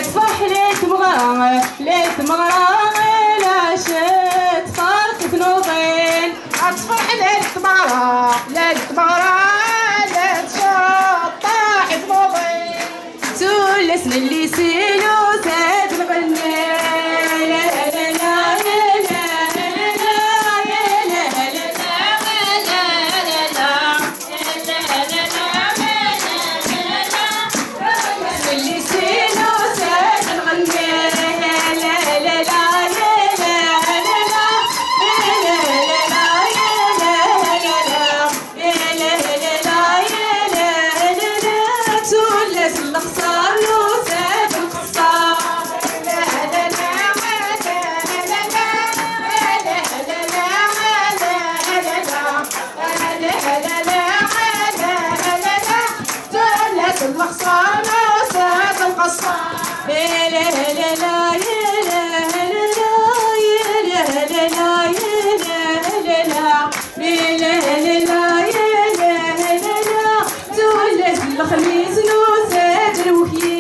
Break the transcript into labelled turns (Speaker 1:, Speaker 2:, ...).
Speaker 1: تفرح ليت مغرى ليت مغرى لا شت فرقة نوضين
Speaker 2: تفرح ليت مغرى ليت مغرى ليت شط طاحت مضي
Speaker 1: تولسن اللي سيلو زاد نغني
Speaker 2: الغصانة وساد القصان
Speaker 1: لا لا لا لا الخميس نوسات الوكيل